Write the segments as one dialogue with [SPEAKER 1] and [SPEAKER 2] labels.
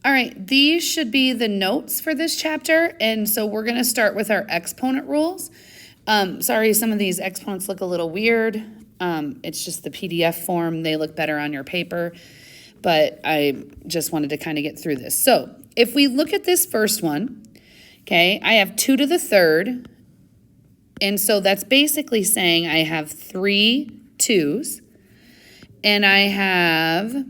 [SPEAKER 1] All right, these should be the notes for this chapter, and so we're going to start with our exponent rules. Sorry, some of these exponents look a little weird. It's just the PDF form. They look better on your paper, but I just wanted to kind of get through this. So if we look at this first one, okay, I have 2 to the third, and so that's basically saying I have 3 2s, and I have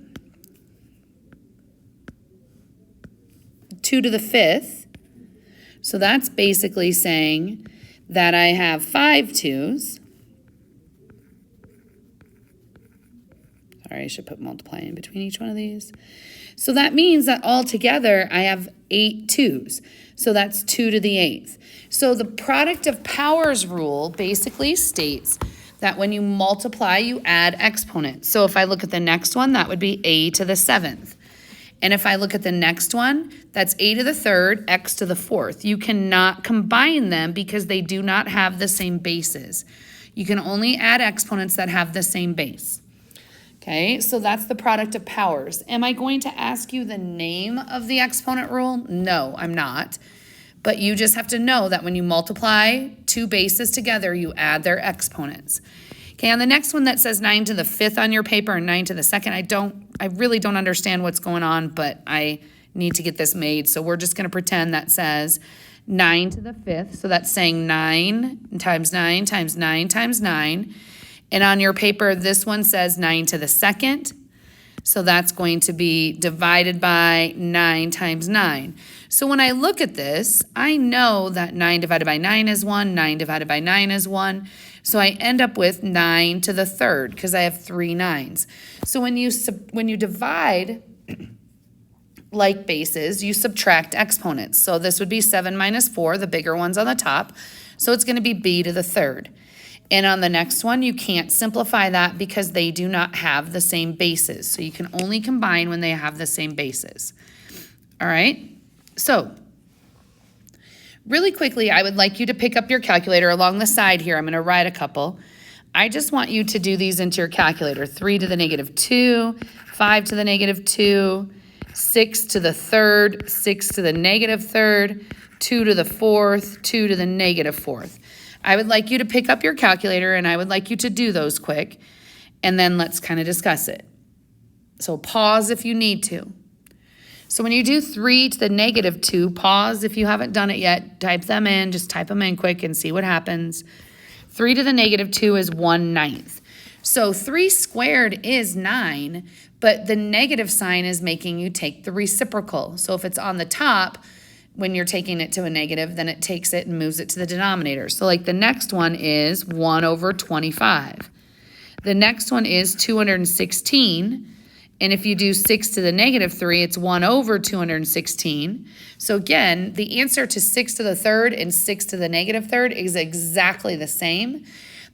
[SPEAKER 1] 2 to the 5th. So that's basically saying that I have 5 2s. Sorry, I should put multiply in between each one of these. So that means that altogether I have 8 2s. So that's 2 to the 8th. So the product of powers rule basically states that when you multiply, you add exponents. So if I look at the next one, that would be a to the 7th. And if I look at the next one, that's a to the 3rd, x to the 4th. You cannot combine them because they do not have the same bases. You can only add exponents that have the same base. Okay, so that's the product of powers. Am I going to ask you the name of the exponent rule? No, I'm not. But you just have to know that when you multiply 2 bases together, you add their exponents. Okay, on the next one that says 9 to the 5th on your paper and 9 to the 2nd, I really don't understand what's going on, but I need to get this made. So we're just going to pretend that says 9 to the 5th. So that's saying 9 times 9 times 9 times 9. And on your paper, this one says 9 to the 2nd. So that's going to be divided by 9 times 9. So when I look at this, I know that 9 divided by 9 is 1, 9 divided by 9 is 1. So I end up with 9 to the 3rd because I have 3 9s. So when you divide like bases, you subtract exponents. So this would be 7 minus 4, the bigger ones on the top. So it's going to be b to the 3rd. And on the next one, you can't simplify that because they do not have the same bases. So you can only combine when they have the same bases. All right? So really quickly, I would like you to pick up your calculator along the side here. I'm going to write a couple. I just want you to do these into your calculator. 3 to the negative 2, 5 to the negative 2, 6 to the 3rd, 6 to the negative 3rd, 2 to the 4th, 2 to the negative 4th. I would like you to pick up your calculator and I would like you to do those quick, and then let's kind of discuss it. So pause if you need to. So when you do 3 to the negative 2, pause if you haven't done it yet. Type them in, just type them in quick and see what happens. 3 to the negative 2 is 1/9. So 3 squared is 9, but the negative sign is making you take the reciprocal. So if it's on the top, when you're taking it to a negative, then it takes it and moves it to the denominator. So like the next one is 1/25. The next one is 216. And if you do 6 to the negative 3, it's 1/216. So again, the answer to 6 to the 3rd and 6 to the negative 3rd is exactly the same.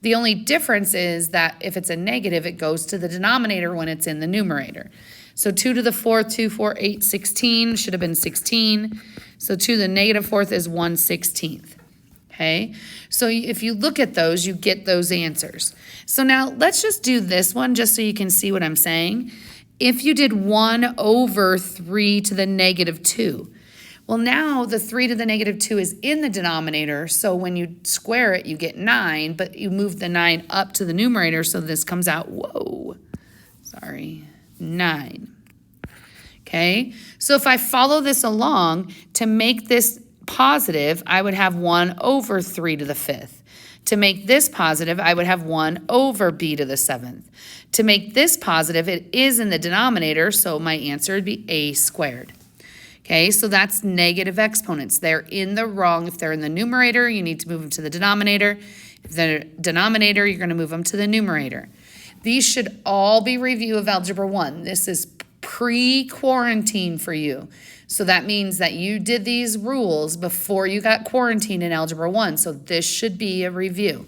[SPEAKER 1] The only difference is that if it's a negative, it goes to the denominator when it's in the numerator. So 2 to the 4th, 2, 4, 8, 16, should have been 16. So 2 to the negative 4th is 1/16. Okay, so if you look at those, you get those answers. So now let's just do this one just so you can see what I'm saying. If you did 1/3 to the negative 2, well now the 3 to the negative 2 is in the denominator, so when you square it, you get 9, but you move the 9 up to the numerator, so this comes out, 9. Okay, so if I follow this along, to make this positive, I would have 1/3 to the 5th. To make this positive, I would have 1/b to the 7th. To make this positive, it is in the denominator, so my answer would be a squared. Okay, so that's negative exponents. They're in the wrong. If they're in the numerator, you need to move them to the denominator. If they're denominator, you're going to move them to the numerator. These should all be review of Algebra 1. This is pre-quarantine for you. So that means that you did these rules before you got quarantined in Algebra 1. So this should be a review.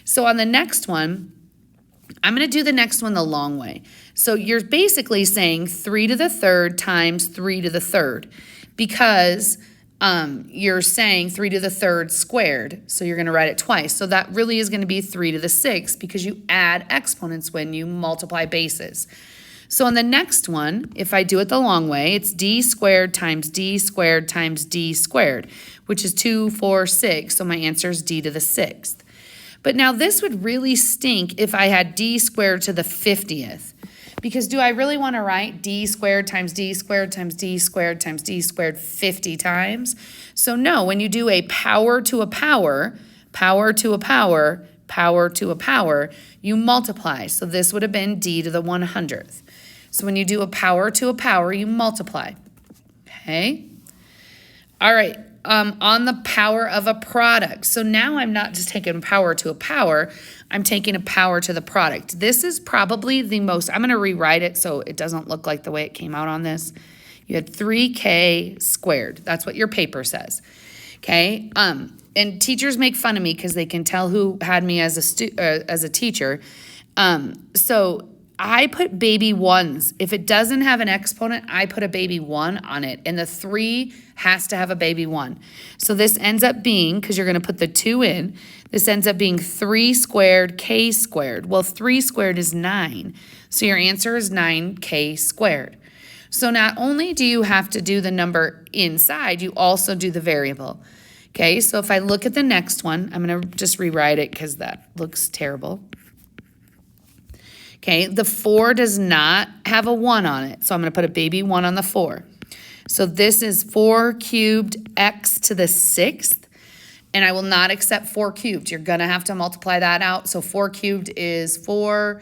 [SPEAKER 1] So on the next one, I'm going to do the next one the long way. So you're basically saying 3 to the 3rd times 3 to the 3rd because you're saying 3 to the 3rd squared. So you're going to write it twice. So that really is going to be 3 to the 6th because you add exponents when you multiply bases. So on the next one, if I do it the long way, it's d squared times d squared times d squared, which is 2, 4, 6. So my answer is d to the 6th. But now this would really stink if I had d squared to the 50th. Because do I really want to write d squared times d squared times d squared times d squared 50 times? So no, when you do a power to a power, power to a power, power to a power, you multiply. So this would have been d to the 100th. So when you do a power to a power, you multiply. Okay? All right. On the power of a product. So now I'm not just taking power to a power, I'm taking a power to the product. This is probably the most, I'm going to rewrite it so it doesn't look like the way it came out on this. You had 3k squared. That's what your paper says. Okay? And teachers make fun of me because they can tell who had me as a teacher. So I put baby ones. If it doesn't have an exponent, I put a baby 1 on it. And the 3 has to have a baby 1. So this ends up being, because you're going to put the 2 in, this ends up being 3 squared k squared. Well, 3 squared is 9. So your answer is 9k squared. So not only do you have to do the number inside, you also do the variable. Okay, so if I look at the next one, I'm going to just rewrite it because that looks terrible. Okay, the 4 does not have a 1 on it, so I'm going to put a baby 1 on the 4. So this is 4 cubed x to the 6th, and I will not accept 4 cubed. You're going to have to multiply that out. So 4 cubed is 4,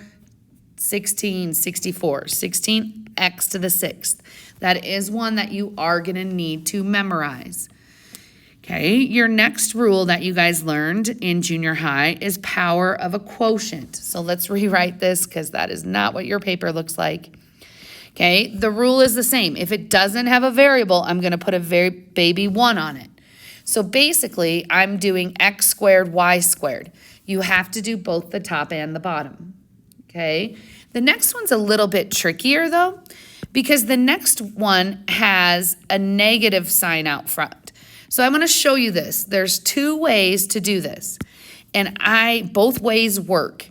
[SPEAKER 1] 16, 64. 16x to the 6th. That is one that you are going to need to memorize. Okay, your next rule that you guys learned in junior high is power of a quotient. So let's rewrite this because that is not what your paper looks like. Okay, the rule is the same. If it doesn't have a variable, I'm going to put a baby 1 on it. So basically, I'm doing x squared, y squared. You have to do both the top and the bottom. Okay, the next one's a little bit trickier though, because the next one has a negative sign out front. So I'm going to show you this. There's 2 ways to do this, and both ways work.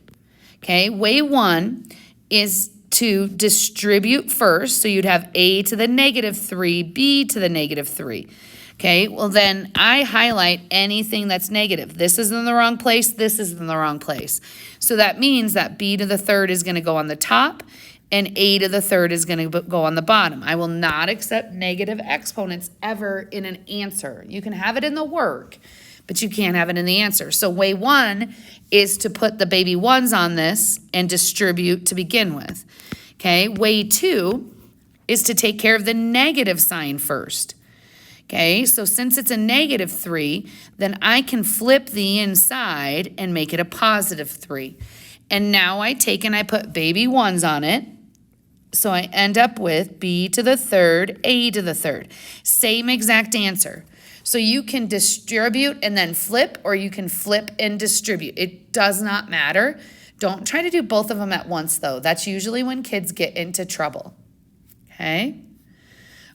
[SPEAKER 1] Okay, way 1 is to distribute first, so you'd have a to the negative 3, b to the negative 3. Okay, well then I highlight anything that's negative. This is in the wrong place, this is in the wrong place. So that means that b to the 3rd is going to go on the top, and a to the 3rd is going to go on the bottom. I will not accept negative exponents ever in an answer. You can have it in the work, but you can't have it in the answer. So way 1 is to put the baby 1s on this and distribute to begin with. Okay, way 2 is to take care of the negative sign first. Okay, so since it's a negative 3, then I can flip the inside and make it a positive 3. And now I take and I put baby 1s on it. So I end up with b to the 3rd, a to the 3rd. Same exact answer. So you can distribute and then flip, or you can flip and distribute. It does not matter. Don't try to do both of them at once, though. That's usually when kids get into trouble. Okay?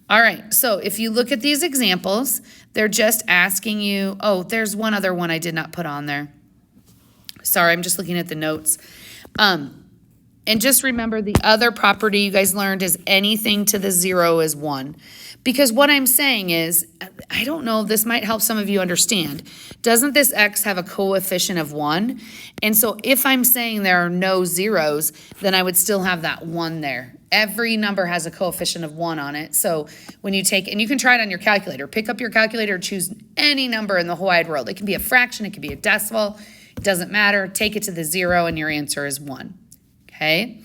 [SPEAKER 1] All right, so if you look at these examples, they're just asking you, oh, there's one other one I did not put on there. Sorry, I'm just looking at the notes. And just remember the other property you guys learned is anything to the 0 is 1. Because what I'm saying is, I don't know, this might help some of you understand. Doesn't this x have a coefficient of 1? And so if I'm saying there are no zeros, then I would still have that 1 there. Every number has a coefficient of 1 on it. So when you take, and you can try it on your calculator. Pick up your calculator, choose any number in the whole wide world. It can be a fraction, it can be a decimal. It doesn't matter. Take it to the 0 and your answer is 1. Okay,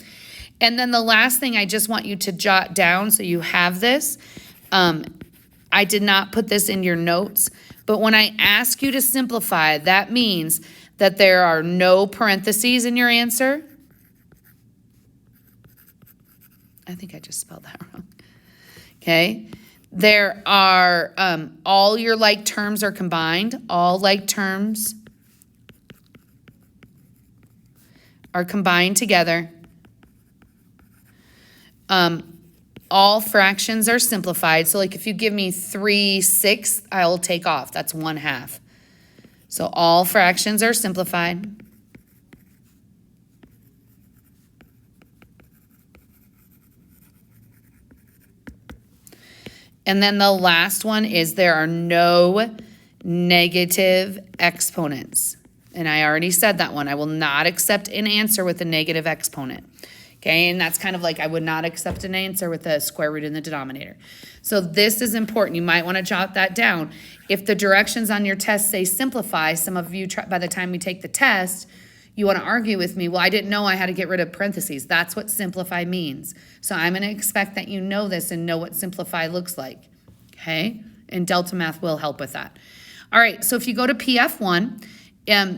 [SPEAKER 1] and then the last thing I just want you to jot down so you have this. I did not put this in your notes, but when I ask you to simplify, that means that there are no parentheses in your answer. I think I just spelled that wrong. Okay, there are all your like terms are combined. All like terms are combined together. All fractions are simplified. So like if you give me 3/6, I'll take off. That's 1/2. So all fractions are simplified. And then the last one is there are no negative exponents. And I already said that one. I will not accept an answer with a negative exponent. Okay, and that's kind of like I would not accept an answer with a square root in the denominator. So this is important. You might want to jot that down. If the directions on your test say simplify, some of you, by the time we take the test, you want to argue with me, well, I didn't know I had to get rid of parentheses. That's what simplify means. So I'm going to expect that you know this and know what simplify looks like. Okay, and Delta Math will help with that. All right, so if you go to PF1,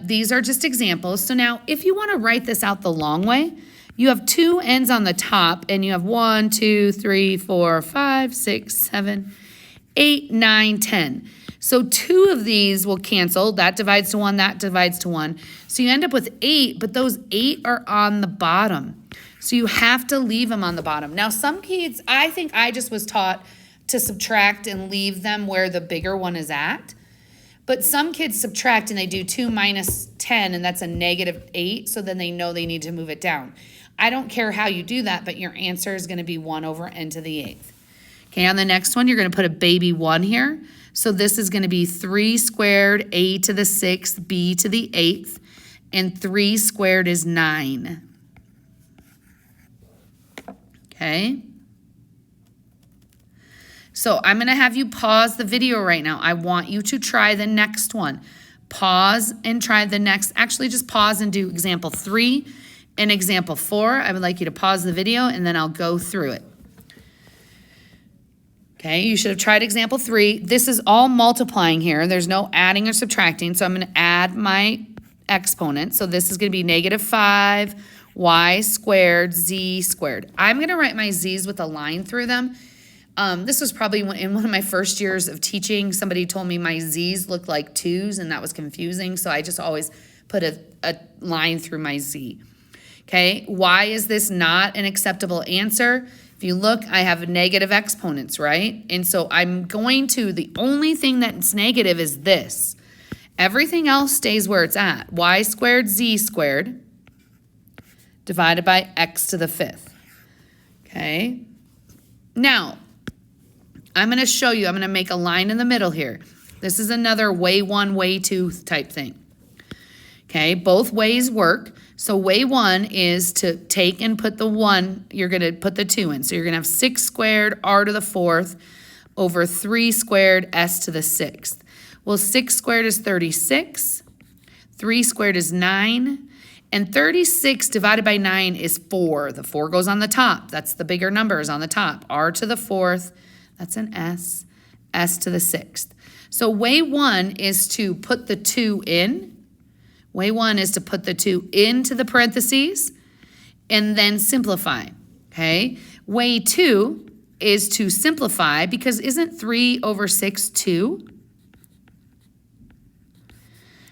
[SPEAKER 1] these are just examples. So now if you want to write this out the long way, you have two ends on the top, and you have 1, 2, 3, 4, 5, 6, 7, 8, 9, 10. So 2 of these will cancel. That divides to 1, that divides to 1. So you end up with 8, but those 8 are on the bottom. So you have to leave them on the bottom. Now some kids, I think I just was taught to subtract and leave them where the bigger one is at. But some kids subtract and they do 2 minus 10, and that's a negative 8, so then they know they need to move it down. I don't care how you do that, but your answer is going to be 1 over n to the 8th. Okay, on the next one, you're going to put a baby 1 here. So this is going to be 3 squared, a to the 6th, b to the 8th, and 3 squared is 9. Okay. So I'm going to have you pause the video right now. I want you to try the next one. Pause and try the next. Actually, just pause and do example 3 and example 4. I would like you to pause the video and then I'll go through it. Okay, you should have tried example 3. This is all multiplying here. There's no adding or subtracting, so I'm going to add my exponent. So this is going to be negative 5 y squared z squared. I'm going to write my z's with a line through them. This was probably in one of my first years of teaching. Somebody told me my z's looked like 2's, and that was confusing, so I just always put a line through my z. Okay, why is this not an acceptable answer? If you look, I have negative exponents, right? And so I'm going to, the only thing that's negative is this. Everything else stays where it's at. Y squared, z squared, divided by x to the 5th. Okay, now I'm going to show you, I'm going to make a line in the middle here. This is another way 1, way 2 type thing. Okay, both ways work. So way 1 is to take and put the 1, you're going to put the 2 in. So you're going to have 6 squared r to the 4th over 3 squared s to the 6th. Well, 6 squared is 36, 3 squared is 9, and 36 divided by 9 is 4. The 4 goes on the top. That's the bigger numbers on the top. R to the 4th, that's an s, s to the 6th. So way 1 is to put the 2 in. Way 1 is to put the 2 into the parentheses and then simplify, okay? Way 2 is to simplify because isn't 3 over 6 2?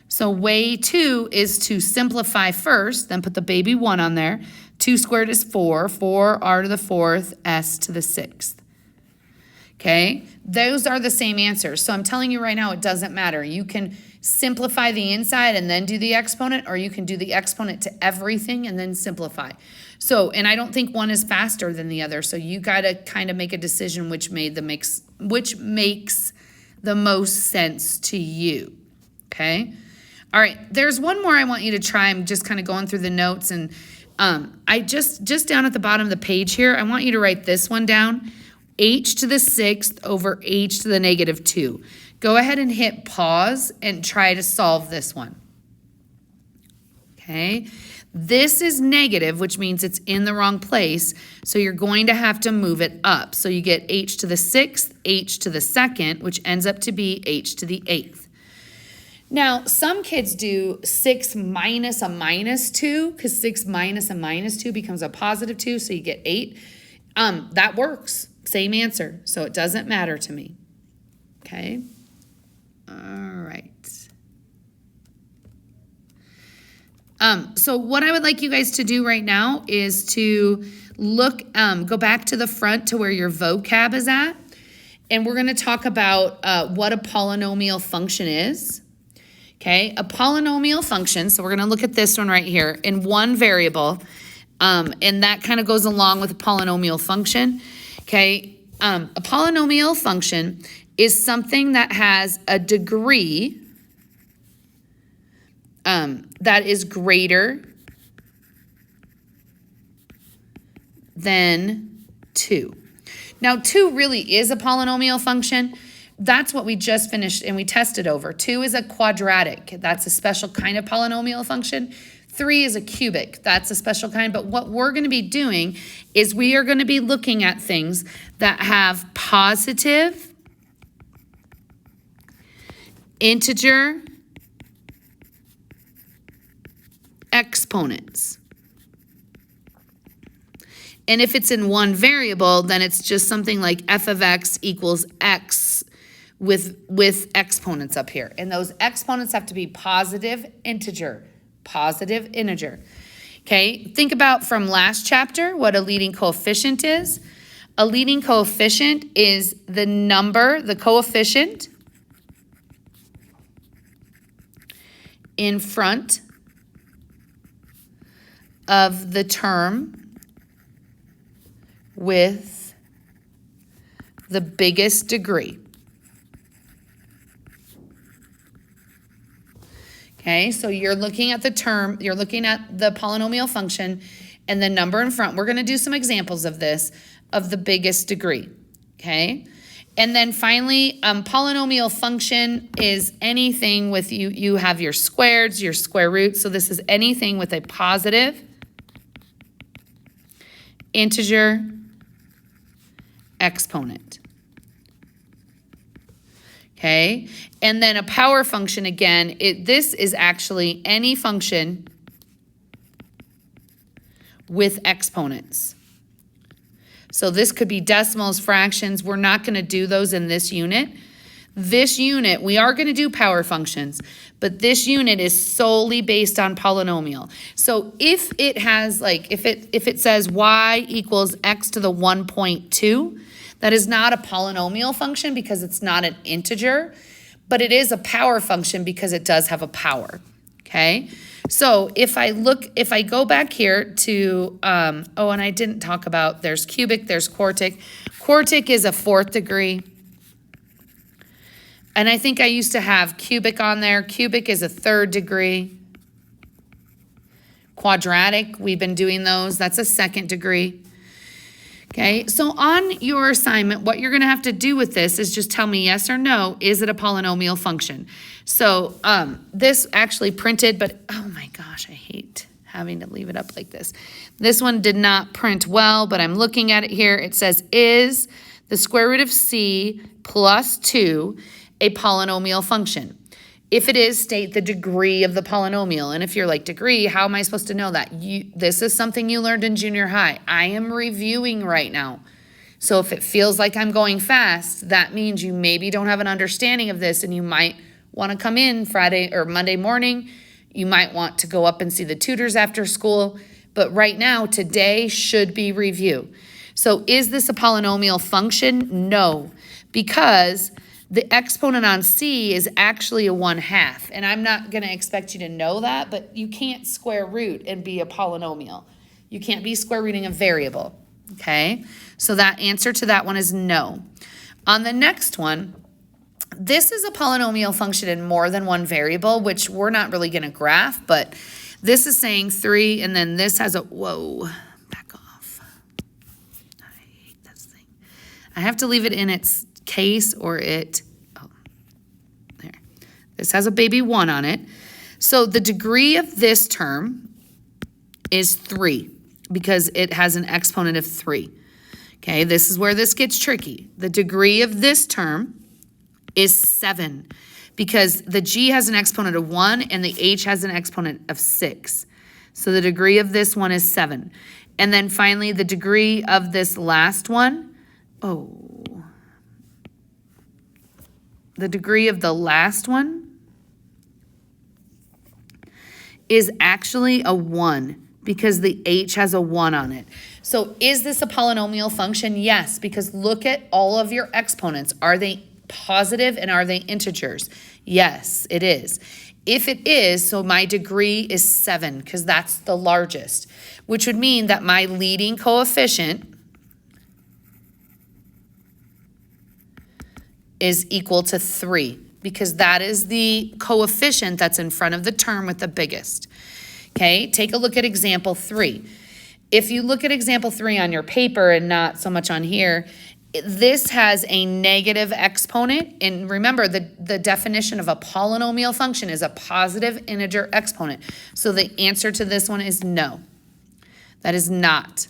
[SPEAKER 1] So way 2 is to simplify first, then put the baby 1 on there. 2 squared is 4, 4 r to the 4th, s to the 6th. Okay, those are the same answers. So I'm telling you right now, it doesn't matter. You can simplify the inside and then do the exponent, or you can do the exponent to everything and then simplify. So, and I don't think one is faster than the other. So you got to kind of make a decision which makes the most sense to you. Okay. All right. There's one more I want you to try. I'm just kind of going through the notes, and I just down at the bottom of the page here, I want you to write this one down. H to the 6th over h to the negative 2. Go ahead and hit pause and try to solve this one. Okay, this is negative, which means it's in the wrong place, so you're going to have to move it up. So you get h to the 6th, h to the 2nd, which ends up to be h to the 8th. Now, some kids do 6 minus a minus 2, because 6 minus a minus 2 becomes a positive 2, so you get 8. That works. Same answer, so it doesn't matter to me. Okay? All right. So what I would like you guys to do right now is to look, go back to the front to where your vocab is at, and we're going to talk about what a polynomial function is. Okay, a polynomial function, so we're going to look at this one right here, in one variable, and that kind of goes along with a polynomial function. Okay, A polynomial function is something that has a degree that is greater than 2. Now, 2 really is a polynomial function. That's what we just finished and we tested over. 2 is a quadratic. That's a special kind of polynomial function. 3 is a cubic. That's a special kind. But what we're going to be doing is we are going to be looking at things that have positive integer exponents. And if it's in one variable, then it's just something like f of x equals x with exponents up here. And those exponents have to be positive integer. Okay, think about from last chapter what a leading coefficient is. A leading coefficient is the number, the coefficient in front of the term with the biggest degree. Okay, so you're looking at the term, you're looking at the polynomial function and the number in front. We're going to do some examples of this, of the biggest degree. Okay, and then finally, polynomial function is anything with you have your squareds, your square roots. So this is anything with a positive integer exponent. Okay, and then a power function again, this is actually any function with exponents. So this could be decimals, fractions. We're not going to do those in this unit. This unit, we are going to do power functions, but this unit is solely based on polynomial. So if it has if it says y equals x to the 1.2, that is not a polynomial function because it's not an integer, but it is a power function because it does have a power, okay? So if I go back here to, and I didn't talk about, there's cubic, there's quartic. Quartic is a 4th degree. And I think I used to have cubic on there. Cubic is a 3rd degree. Quadratic, we've been doing those. That's a 2nd degree. Okay, so on your assignment, what you're going to have to do with this is just tell me yes or no, is it a polynomial function? So this actually printed, but oh my gosh, I hate having to leave it up like this. This one did not print well, but I'm looking at it here. It says, is the square root of c plus 2 a polynomial function? If it is, state the degree of the polynomial. And if you're like, degree, how am I supposed to know that? This is something you learned in junior high. I am reviewing right now. So if it feels like I'm going fast, that means you maybe don't have an understanding of this and you might want to come in Friday or Monday morning. You might want to go up and see the tutors after school. But right now, today should be review. So is this a polynomial function? No, because the exponent on c is actually a 1/2. And I'm not going to expect you to know that, but you can't square root and be a polynomial. You can't be square rooting a variable, okay? So that answer to that one is no. On the next one, this is a polynomial function in more than one variable, which we're not really going to graph, but this is saying 3, and then this has a, whoa, back off. I hate this thing. I have to leave it in its case or it, oh, there. This has a baby 1 on it. So the degree of this term is 3 because it has an exponent of 3. Okay, this is where this gets tricky. The degree of this term is 7 because the g has an exponent of 1 and the h has an exponent of 6. So the degree of this one is 7. And then finally, the degree of this last one, the degree of the last one is actually a 1 because the h has a 1 on it. So is this a polynomial function? Yes, because look at all of your exponents. Are they positive and are they integers? Yes, it is. If it is, so my degree is 7 because that's the largest, which would mean that my leading coefficient is equal to 3 because that is the coefficient that's in front of the term with the biggest. Okay, take a look at example 3. If you look at example 3 on your paper and not so much on here, this has a negative exponent. And remember, the definition of a polynomial function is a positive integer exponent. So the answer to this one is no. That is not.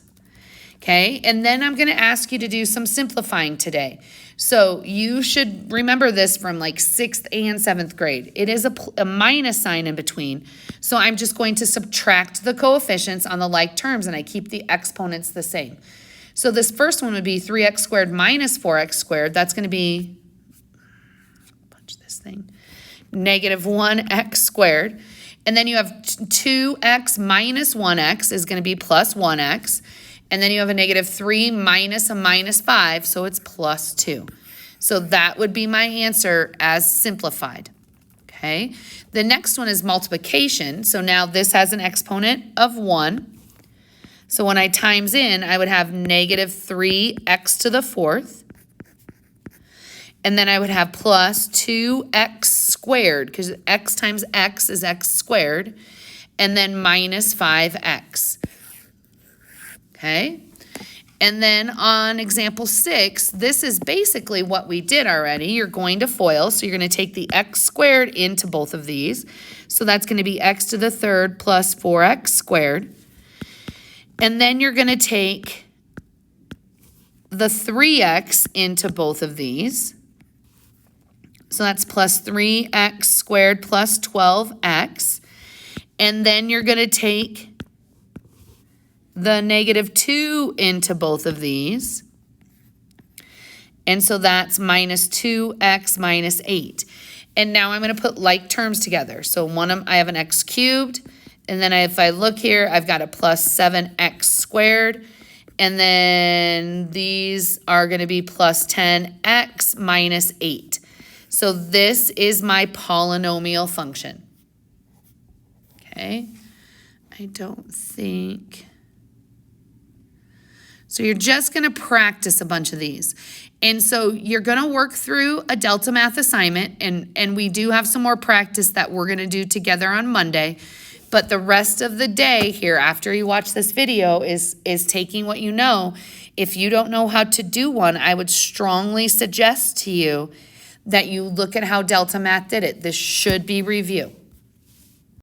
[SPEAKER 1] Okay, and then I'm going to ask you to do some simplifying today. So you should remember this from like 6th and 7th grade. It is a minus sign in between. So I'm just going to subtract the coefficients on the like terms, and I keep the exponents the same. So this first one would be 3x squared minus 4x squared. That's going to be, punch this thing, negative 1x squared. And then you have 2x minus 1x is going to be plus 1x. And then you have a negative 3 minus a minus 5, so it's plus 2. So that would be my answer as simplified. Okay. The next one is multiplication. So now this has an exponent of 1. So when I times in, I would have negative 3x to the 4th. And then I would have plus 2x squared, because x times x is x squared. And then minus 5x. Okay? And then on example 6, this is basically what we did already. You're going to FOIL, so you're going to take the x squared into both of these. So that's going to be x to the 3rd plus 4x squared. And then you're going to take the 3x into both of these. So that's plus 3x squared plus 12x. And then you're going to take the negative 2 into both of these. And so that's minus 2x minus 8. And now I'm going to put like terms together. So I have an x cubed. And then if I look here, I've got a plus 7x squared. And then these are going to be plus 10x minus 8. So this is my polynomial function. Okay. I don't think. So you're just going to practice a bunch of these. And so you're going to work through a Delta Math assignment. And we do have some more practice that we're going to do together on Monday. But the rest of the day here after you watch this video is taking what you know. If you don't know how to do one, I would strongly suggest to you that you look at how Delta Math did it. This should be review.